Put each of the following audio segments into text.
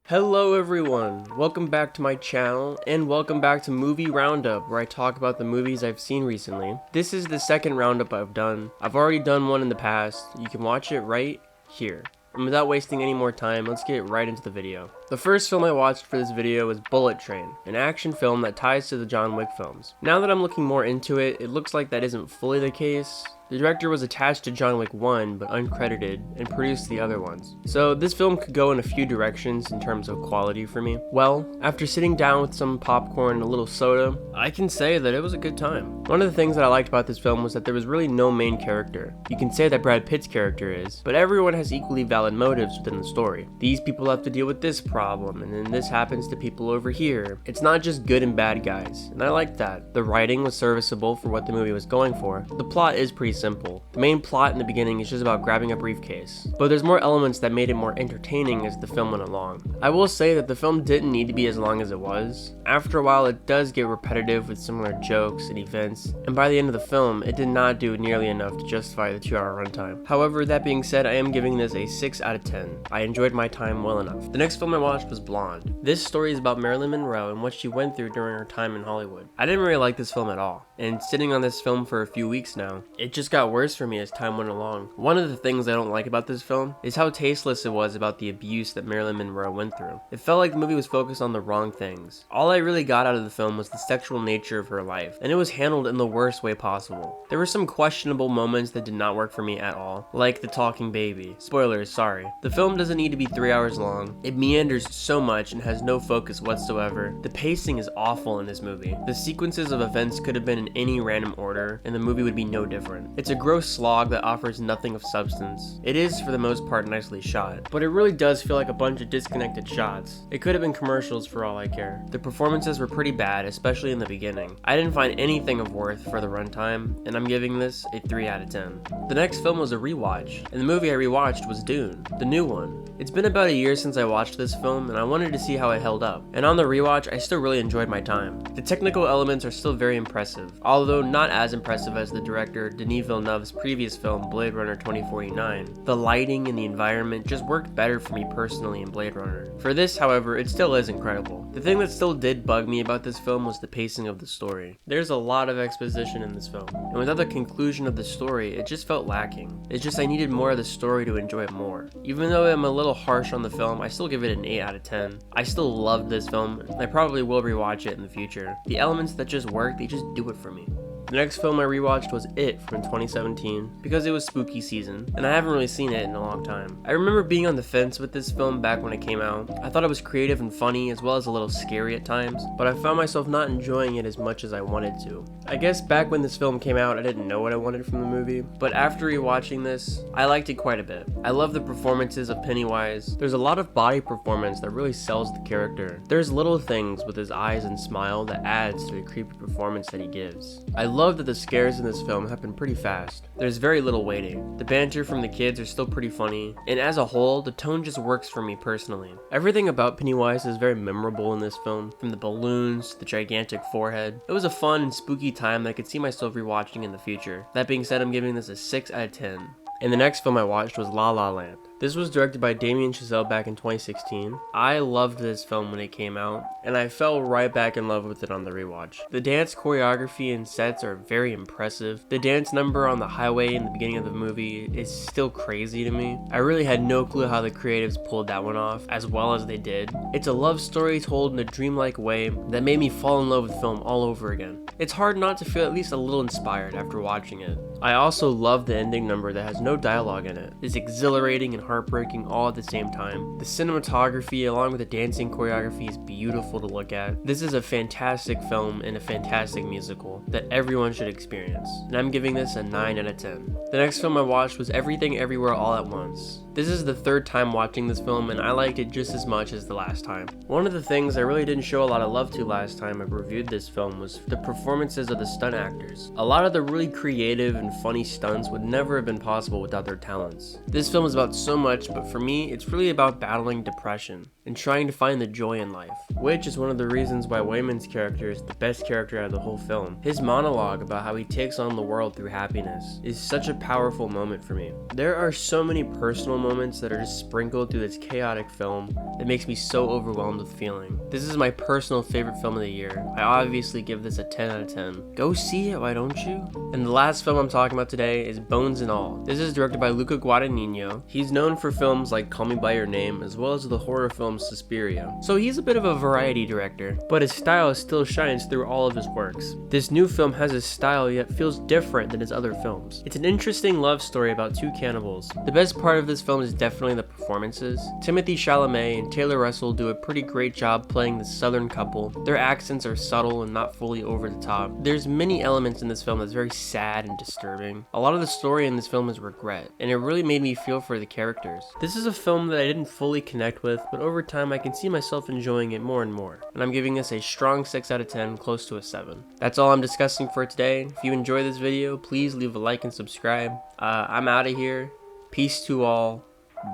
Hello everyone, welcome back to my channel, and welcome back to Movie Roundup, where I talk about the movies I've seen recently. This is the second roundup I've done. I've already done one in the past. You can watch it right here. And without wasting any more time, let's get right into the video. The first film I watched for this video was Bullet Train, an action film that ties to the John Wick films. Now that I'm looking more into it, it looks like that isn't fully the case. The director was attached to John Wick 1, but uncredited, and produced the other ones. So this film could go in a few directions in terms of quality for me. Well, after sitting down with some popcorn and a little soda, I can say that it was a good time. One of the things that I liked about this film was that there was really no main character. You can say that Brad Pitt's character is, but everyone has equally valid motives within the story. These people have to deal with this problem, and then this happens to people over here. It's not just good and bad guys, and I liked that. The writing was serviceable for what the movie was going for. The plot is pretty simple. The main plot in the beginning is just about grabbing a briefcase, but there's more elements that made it more entertaining as the film went along. I will say that the film didn't need to be as long as it was. After a while, it does get repetitive with similar jokes and events, and by the end of the film, it did not do nearly enough to justify the 2-hour runtime. However, that being said, I am giving this a 6 out of 10. I enjoyed my time well enough. The next film I watched was Blonde. This story is about Marilyn Monroe and what she went through during her time in Hollywood. I didn't really like this film at all, and sitting on this film for a few weeks now, it just got worse for me as time went along. One of the things I don't like about this film is how tasteless it was about the abuse that Marilyn Monroe went through. It felt like the movie was focused on the wrong things. All I really got out of the film was the sexual nature of her life, and it was handled in the worst way possible. There were some questionable moments that did not work for me at all, like the talking baby. Spoilers, sorry. The film doesn't need to be 3 hours long. It meanders so much and has no focus whatsoever. The pacing is awful in this movie. The sequences of events could have been in any random order, and the movie would be no different. It's a gross slog that offers nothing of substance. It is, for the most part, nicely shot, but it really does feel like a bunch of disconnected shots. It could have been commercials for all I care. The performances were pretty bad, especially in the beginning. I didn't find anything of worth for the runtime, and I'm giving this a 3 out of 10. The next film was a rewatch, and the movie I rewatched was Dune, the new one. It's been about a year since I watched this film, and I wanted to see how it held up. And on the rewatch, I still really enjoyed my time. The technical elements are still very impressive, although not as impressive as the director Denis Villeneuve's previous film Blade Runner 2049. The lighting and the environment just worked better for me personally in Blade Runner. For this, however, it still is incredible. The thing that still did bug me about this film was the pacing of the story. There's a lot of exposition in this film, and without the conclusion of the story, it just felt lacking. It's just I needed more of the story to enjoy it more. Even though I'm a little harsh on the film, I still give it an 8 out of 10. I still loved this film, and I probably will rewatch it in the future. The elements that just work, they just do it for me. The next film I rewatched was It from 2017 because it was spooky season, and I haven't really seen it in a long time. I remember being on the fence with this film back when it came out. I thought it was creative and funny as well as a little scary at times, but I found myself not enjoying it as much as I wanted to. I guess back when this film came out, I didn't know what I wanted from the movie, but after rewatching this, I liked it quite a bit. I love the performances of Pennywise. There's a lot of body performance that really sells the character. There's little things with his eyes and smile that adds to the creepy performance that he gives. I love that the scares in this film happen pretty fast. There's very little waiting. The banter from the kids are still pretty funny, and as a whole, the tone just works for me personally. Everything about Pennywise is very memorable in this film, from the balloons to the gigantic forehead. It was a fun and spooky time that I could see myself rewatching in the future. That being said, I'm giving this a 6 out of 10. And the next film I watched was La La Land. This was directed by Damien Chazelle back in 2016. I loved this film when it came out, and I fell right back in love with it on the rewatch. The dance choreography and sets are very impressive. The dance number on the highway in the beginning of the movie is still crazy to me. I really had no clue how the creatives pulled that one off as well as they did. It's a love story told in a dreamlike way that made me fall in love with the film all over again. It's hard not to feel at least a little inspired after watching it. I also love the ending number that has no dialogue in it. It's exhilarating and heartbreaking all at the same time. The cinematography along with the dancing choreography is beautiful to look at. This is a fantastic film and a fantastic musical that everyone should experience, and I'm giving this a 9 out of 10. The next film I watched was Everything Everywhere All at Once. This is the third time watching this film, and I liked it just as much as the last time. One of the things I really didn't show a lot of love to last time I reviewed this film was the performances of the stunt actors. A lot of the really creative and funny stunts would never have been possible without their talents. This film is about so much, but for me, it's really about battling depression and trying to find the joy in life, which is one of the reasons why Waymond's character is the best character out of the whole film. His monologue about how he takes on the world through happiness is such a powerful moment for me. There are so many personal moments that are just sprinkled through this chaotic film that makes me so overwhelmed with feeling. This is my personal favorite film of the year. I obviously give this a 10 out of 10. Go see it, why don't you? And the last film I'm talking about today is Bones and All. This is directed by Luca Guadagnino. He's known for films like Call Me By Your Name, as well as the horror film Suspiria. So he's a bit of a variety director, but his style still shines through all of his works. This new film has a style yet feels different than his other films. It's an interesting love story about two cannibals. The best part of this film is definitely the performances. Timothee Chalamet and Taylor Russell do a pretty great job playing the southern couple. Their accents are subtle and not fully over the top. There's many elements in this film that's very sad and disturbing. A lot of the story in this film is regret, and it really made me feel for the characters. This is a film that I didn't fully connect with, but over time I can see myself enjoying it more and more, and I'm giving this a strong 6 out of 10, close to a 7. That's all I'm discussing for today. If you enjoyed this video, please leave a like and subscribe. I'm out of here. Peace to all.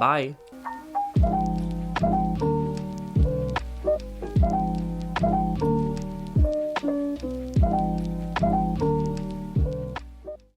Bye.